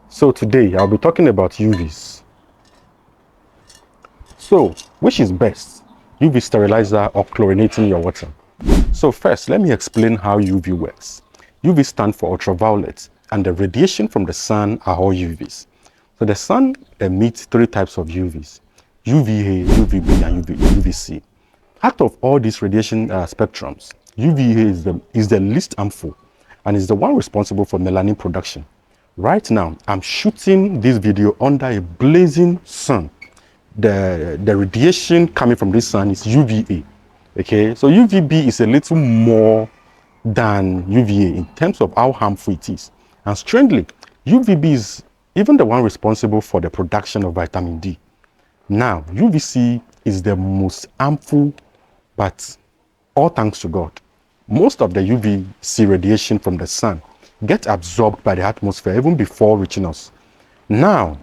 So today I'll be talking about UVs. So which is best, UV sterilizer or chlorinating your water? So first, let me explain how UV works. UV stands for ultraviolet, and the radiation from the sun are all UVs. So the sun emits three types of UVs: UVA, UVB, and UVC. Out of all these radiation spectrums, UVA is the least harmful and is the one responsible for melanin production. Right now, I'm shooting this video under a blazing sun. The radiation coming from this sun is UVA. Okay, so UVB is a little more than UVA in terms of how harmful it is. And strangely, UVB is even the one responsible for the production of vitamin D. Now, UVC is the most harmful, but all thanks to God. Most of the UVC radiation from the sun gets absorbed by the atmosphere even before reaching us. Now,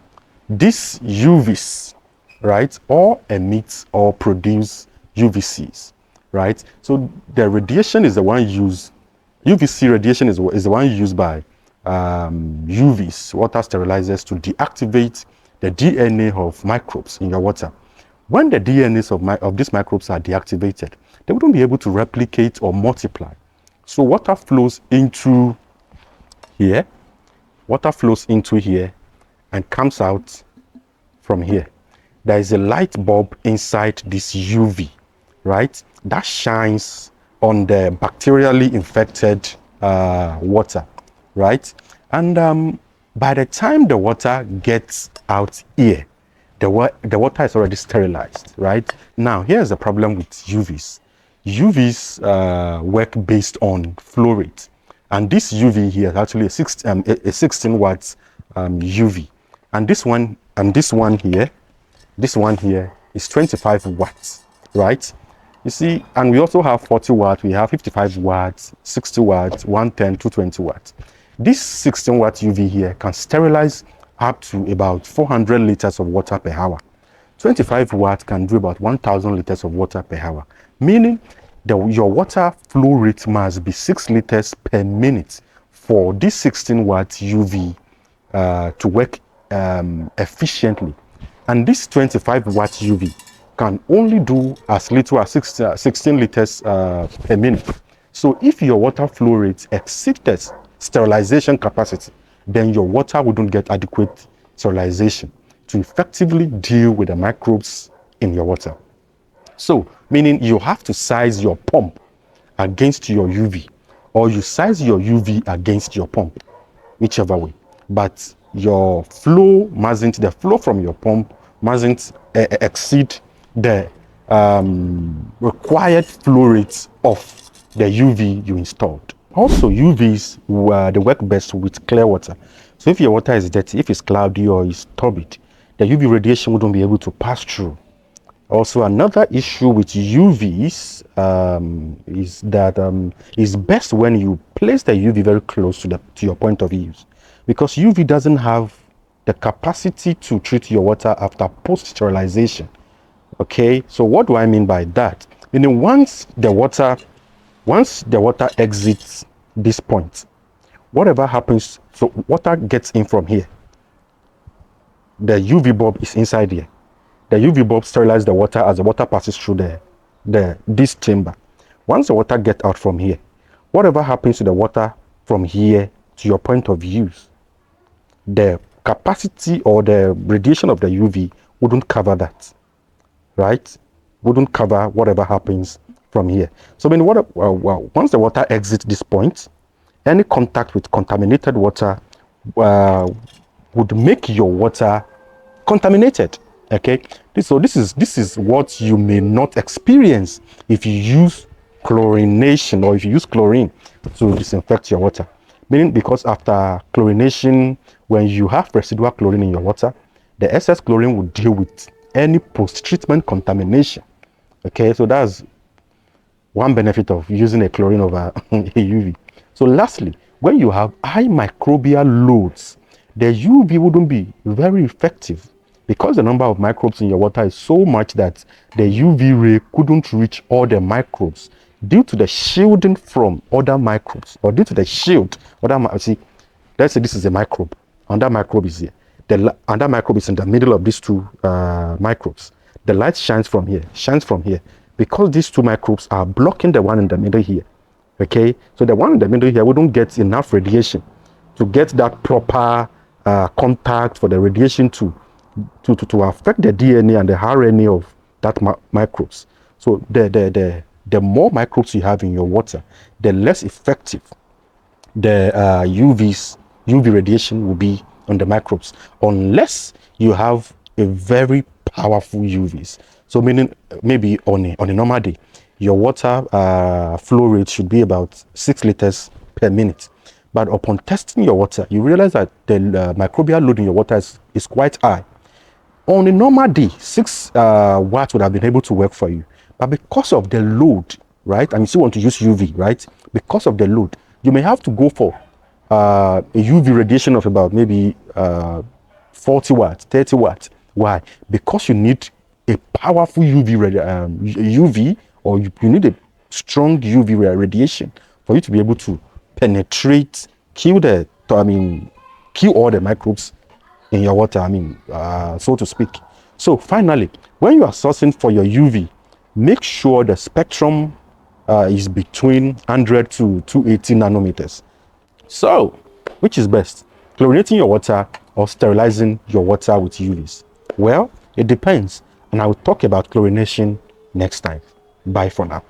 these UVs, right, all emit or produce UVCs, right? So the radiation is the one used, UVC radiation is the one used by UVs, water sterilizers, to deactivate the DNA of microbes in your water. When the DNAs of these microbes are deactivated, they wouldn't be able to replicate or multiply. So water flows into here, and comes out from here. There is a light bulb inside this UV, right, that shines on the bacterially infected water, right? And by the time the water gets out here, the water is already sterilized, right? Now, here's the problem with UVs. UVs work based on flow rate. And this UV here is actually a 16 watts UV. And this one here is 25 watts, right? You see, and we also have 40 watts, we have 55 watts, 60 watts, 110, 220 watts. This 16 watt UV here can sterilize up to about 400 liters of water per hour. 25 watts can do about 1,000 liters of water per hour, meaning your water flow rate must be 6 liters per minute for this 16 watt UV to work efficiently. And this 25 watt UV can only do as little as 16 liters per minute. So if your water flow rate exceeds the sterilization capacity, then your water wouldn't get adequate sterilization to effectively deal with the microbes in your water. So, meaning you have to size your pump against your UV, or you size your UV against your pump, whichever way. But your flow mustn't, the flow from your pump mustn't exceed the required flow rates of the UV you installed. Also, UVs, they work best with clear water. So if your water is dirty, if it's cloudy or it's turbid, the UV radiation wouldn't be able to pass through. Also, another issue with UVs is that it's best when you place the UV very close to your point of use, because UV doesn't have the capacity to treat your water after post-sterilization. Okay, so what do I mean by that? Meaning once the water exits this point, whatever happens, so water gets in from here, the UV bulb is inside here. The UV bulb sterilizes the water as the water passes through this chamber. Once the water gets out from here, whatever happens to the water from here to your point of use, the capacity or the radiation of the UV wouldn't cover that, right? Wouldn't cover whatever happens from here. So I mean, once the water exits this point, any contact with contaminated water would make your water contaminated. Okay, so this is what you may not experience if you use chlorination, or if you use chlorine to disinfect your water. Meaning, because after chlorination, when you have residual chlorine in your water, the excess chlorine will deal with any post-treatment contamination. Okay, so that's one benefit of using a chlorine over a UV. So lastly, when you have high microbial loads, the UV wouldn't be very effective, because the number of microbes in your water is so much that the UV ray couldn't reach all the microbes due to the shielding from other microbes, or due to the shield. See, let's say this is a microbe, and that microbe is here. And that microbe is in the middle of these two microbes. The light shines from here, because these two microbes are blocking the one in the middle here. Okay, so the one in the middle here wouldn't get enough radiation to get that proper contact for the radiation to affect the DNA and the RNA of that microbes. So the more microbes you have in your water, the less effective the UV radiation will be on the microbes, unless you have a very powerful UVs. So meaning maybe on a normal day, your water flow rate should be about 6 liters per minute. But upon testing your water, you realize that the microbial load in your water is quite high. On a normal day, 6 watts would have been able to work for you. But because of the load, right, and you still want to use UV, right, because of the load, you may have to go for a UV radiation of about maybe 40 watts, 30 watts. Why? Because you need a powerful UV, or you need a strong UV radiation for you to be able to penetrate, kill all the microbes in your water, so to speak. So finally, when you are sourcing for your UV, make sure the spectrum is between 100 to 280 nanometers. So, which is best, chlorinating your water or sterilizing your water with UVs? Well, it depends, and I will talk about chlorination next time. Bye for now.